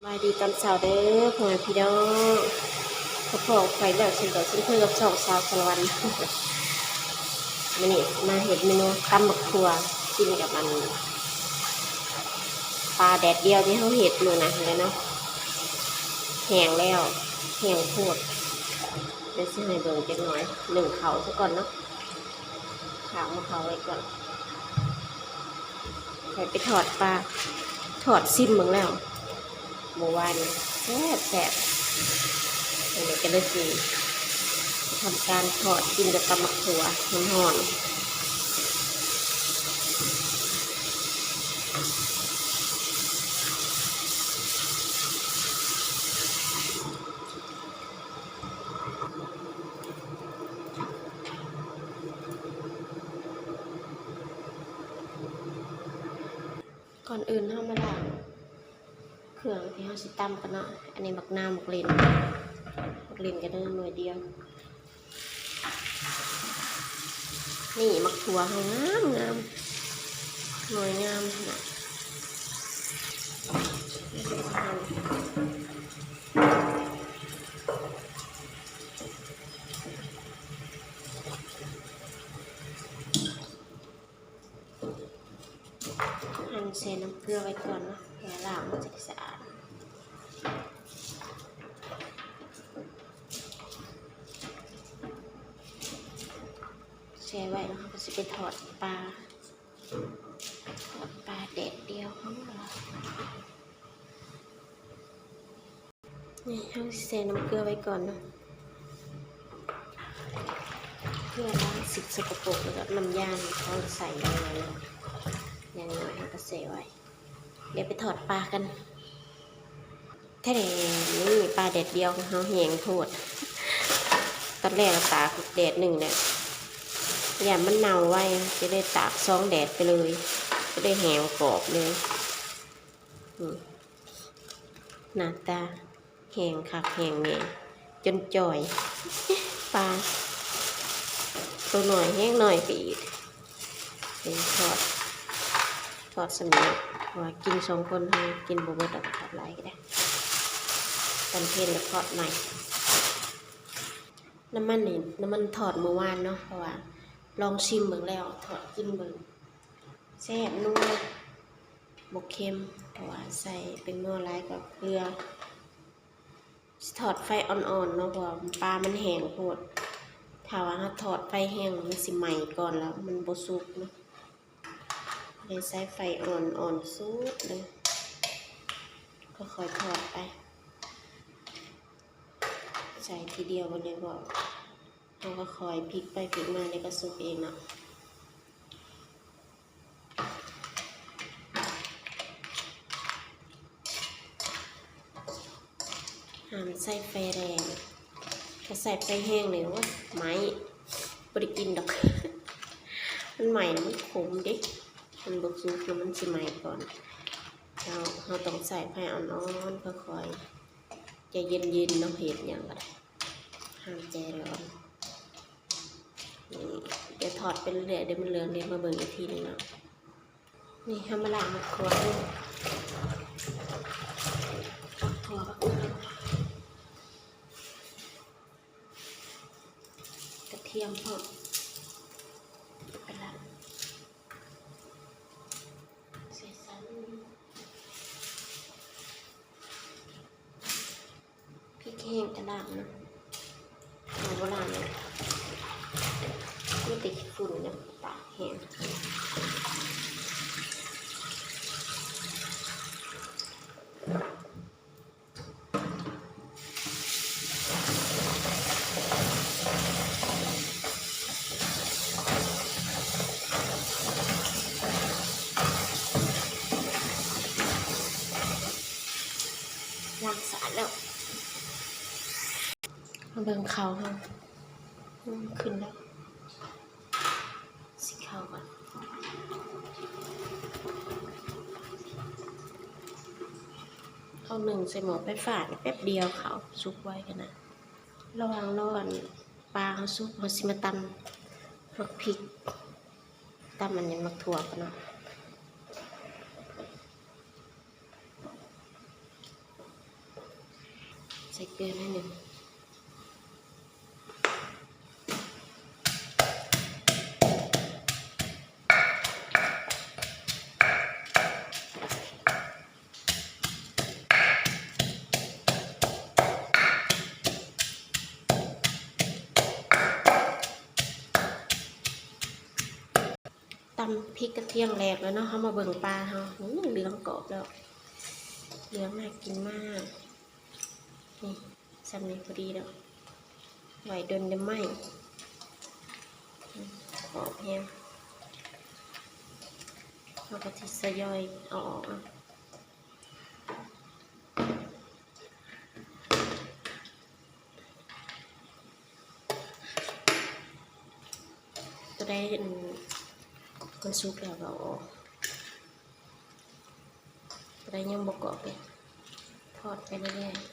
สวัสดีตอนเช้าเด้อพ่อแม่พี่น้องเขาบอกไปแล้วฉันก็ฉันเพิ่งกับสองสาวสารวันมันนี่มาเห็นเมนูตำบักถั่วกินกับมันปลาแดดเดียวที่เขาเห็ดมือนะเลยเนาะแห้งแล้วแห้งโคตรเดี๋ยวซื้อให้เบิ่งจังหน่อยหนึ่งเขาซะก่อนเนาะถางมาเขาไว้ก่อนไปถอดปลาถอดซิมเบิ่งแล้วเมื่อวานแซ่บเดี๋ยวจะได้กินทำการทอดกินกับตำบักถั่วหอมก่อนอื่นเรามาล้างเครื่องที่เราสิตำกันเนาะอันนี้บักนาวบักเลนก็ได้หน่วยเดียวนี่มักถั่วงามหน่วยงามนะหั่นเส้นน้ำเกลือไว้ก่อนเนาะแล้ล้างมันจะสะอาดแช่ไว้แล้วก็จะไปถอดปลาแดดเดียวของเรานี่เอาเส้นน้ำเกลือไว้ก่อนเนาะเพื่อล้างสิ่งสกปรกแล้วก็น้ำยาเขาใส่ลงไปเนาะอย่างน้อยเราก็เสียไว้เดี๋ยวไปถอดปลากันแท้เลยนี่ปลาแดดเดียวเขาแห้งโทษตอนแรกตากแดดหนึ่งเนี่ยอย่ามันเน่าไว้จะได้ตาก2 แดดไปเลยจะได้แห้งกรอบเลยหน้าตาแห้งคักแห้งเนี่ยจนจ่อยปลาตัวหน่อยแห้งหน่อยไปอีกเป็นทอดสมิงว่ากิน2 คนให้กินบุบเบิดดอกทอดหลายก็ได้ตอนเพลแล้วทอดใหม่น้ำมันถอดเมื่อวานเนาะเพราะว่าลองชิมเบิ่งแล้วถอดกินเบิ่งแซ่บนัวบกเค็มเพราะว่าใส่เป็นนัวหลายกับเกลือถอดไฟอ่อนๆเนาะเพราะว่าปลามันแห้งโพดถ้าว่าเราถอดไฟแห้งมันสิไหม้ก่อนแล้วมันบ่สุกเนาะเลยใส่ไฟอ่อนๆสุดเลยก็ค่อยทอดไปใส่ทีเดียวกันเลยบอกเราก็คอยพลิกไปพลิกมาเลยก็สุกเองเนาะห้ามใส่ไฟแรงถ้าใส่ไฟแห้งเลยว่าไม้บริกินดอก มันใหม่มันขมดิมันบกซุกแล้วมันสิใหม่ก่อนเราต้องใส่ไฟอ่อนๆค่อยๆใจเย็นๆเนาะเห็ดอย่างไรห้ามใจร้อนนี่เดี๋ยวถอดไปเรื่อยเดี๋ยวมันเหลืองเดี๋ยวมาเบิ่งอีกทีนึงเนาะนี่ทำมาล้างมะขวดด้วยถั่วกระเทียมเพิ่มไปล้างใส่ซ้ำพริกแห้งกระด้างนะเอาโบราณเลยไม่ติดฝุ่นนะตากแห้งล้างสะอาดแล้วมาเบิ่งเขาค่ะขึ้นแล้วสิเข้าก่อนเอาหนึ่งใส่หม้อไปฝาดแป๊บเดียวเขาซุกไว้กันนะระวังร้อนปลาเขาซุกเขาสิมาตำมักพริกตำมันยังมักถั่วกันเนาะ ใส่เกลือหน่อยหนึ่งตำพริกกระเทียมแหลกแล้วเนาะเขามาเบิ่งปลาเขาเหลืองกรอบแล้วเหลืองน่ากินมากนี่ซ้ำนี้พอดีแล้วไหวโดนได้ไหมขอบแห้งเราก็ทิสยอยเอาออกตัวได้มันสุกแล้วก็เอาออกตัวได้ยังบกกรอบเลยทอดไปเรื่อยๆ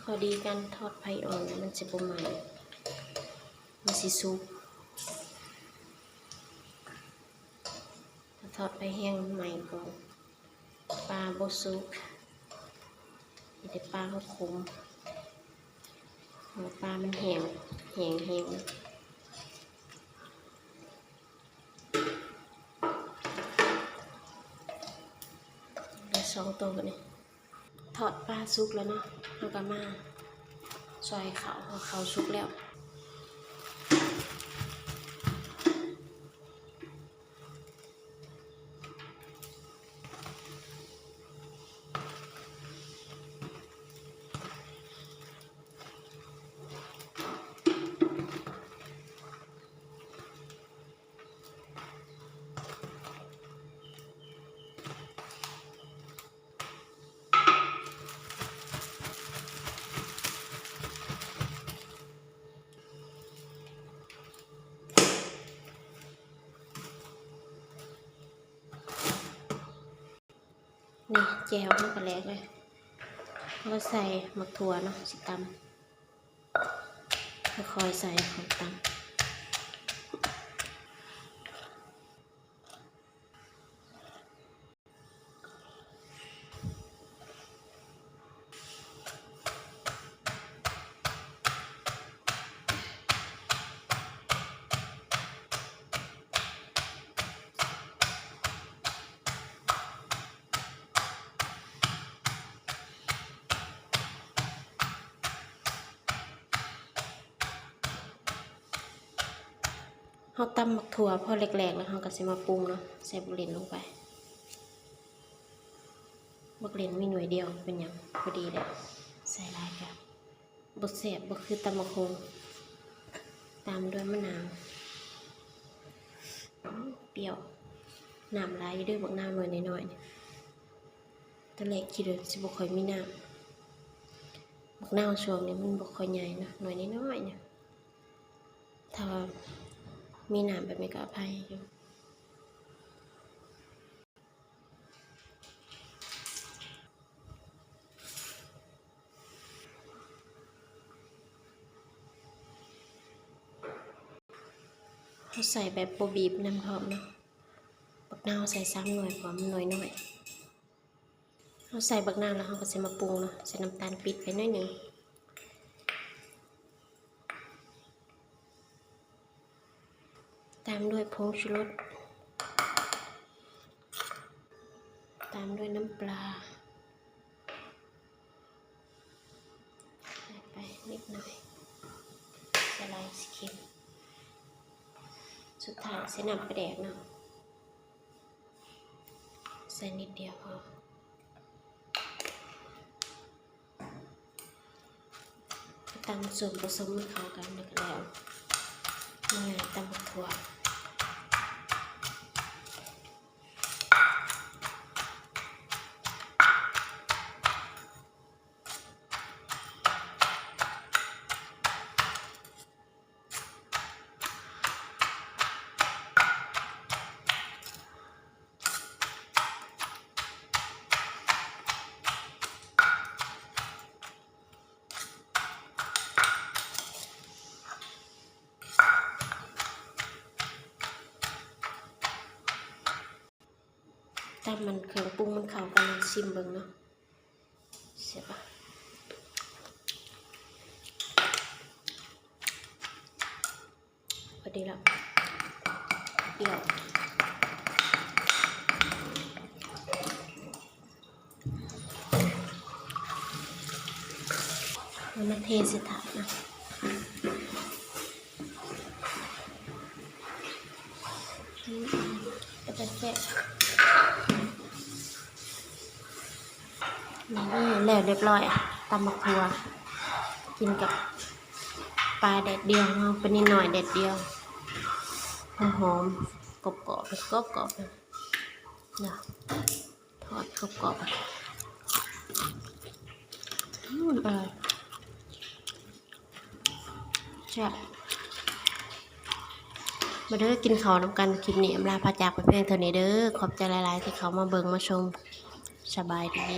พอดีกันทอดไผ่อ่อนมันจะประมาณมันสิสุกทอดไปแห้งใหม่ก่อนปลาโบซุกมีแต่ปลาเขาขมหัวปลามันแห้งแห้งแห้งได้2 ตัวนี่ทอดปลาซุกแล้วเนาะเอากระมาซอยเขาซุกแล้วนี่แจวมันก็แหลกเลยแล้วใส่มะถั่วเนาะสิตำค่อยๆใส่ของตำเขาตำหมักถั่วพอแหลกๆแล้วเขาก็จะมาปรุงเนาะใส่บุหรี่ลงไปบุหรี่มีหน่วยเดียวเป็นอย่างพอดีเลยใส่ลายกับบดเสียบบดคือตำมะฮงตามด้วยมะนาวเปรี้ยวน้ำลายด้วยบักน้ำหน่อยน้อยๆตะเล็กคิดเลยสิบุค่อยมีน้ำบักน้ำช่วงนี้มันบุค่อยใหญ่นะหน่อยน้อยๆเนี่ยถ้ามีน้ำแบบนี้ก็อภัยอยู่เขาใส่แบบโบบีบน้ำพร้อมเนาะบักนาวใส่3 หน่วยพร้อมหน่อยเขาใส่บักนาวแล้วเขาก็จะมาปรุงเนาะใส่น้ำตาลปิดไปหน่อยหนึ่งตามด้วยผงชูรสตามด้วยน้ำปลาใส่ไปนิดหน่อยใส่ลายสีเขียวสุดท้ายใส่น้ำปลาแดกเนาะใส่นิดเดียวพอตำส่วนผสมให้เข้ากันแล้วก็แล้วนี่ไงตำบักถั่ว แต่มันเครื่องปรุงมันเข้ากันลองชิมเบิ่งเนาะใช่ปะพอดีแล้วเปรี้ยวมันมาเทใส่ถาดนะก็จะแซ่บนี่แล้วเรียบร้อยตำมะครัวกินกับปลาแดดเดียวเอาไปนิดหน่อยแดดเดียวหอมๆกรอบๆกรอบๆนะทอดกรอบๆอร่อยแซ่บมาเด้อกินข้าวน้ำกันคลิปนี้อำลาพาจากไปเพียงเท่านี้เด้อขอบใจหลายๆที่เขามาเบิ่งมาชมสบายดี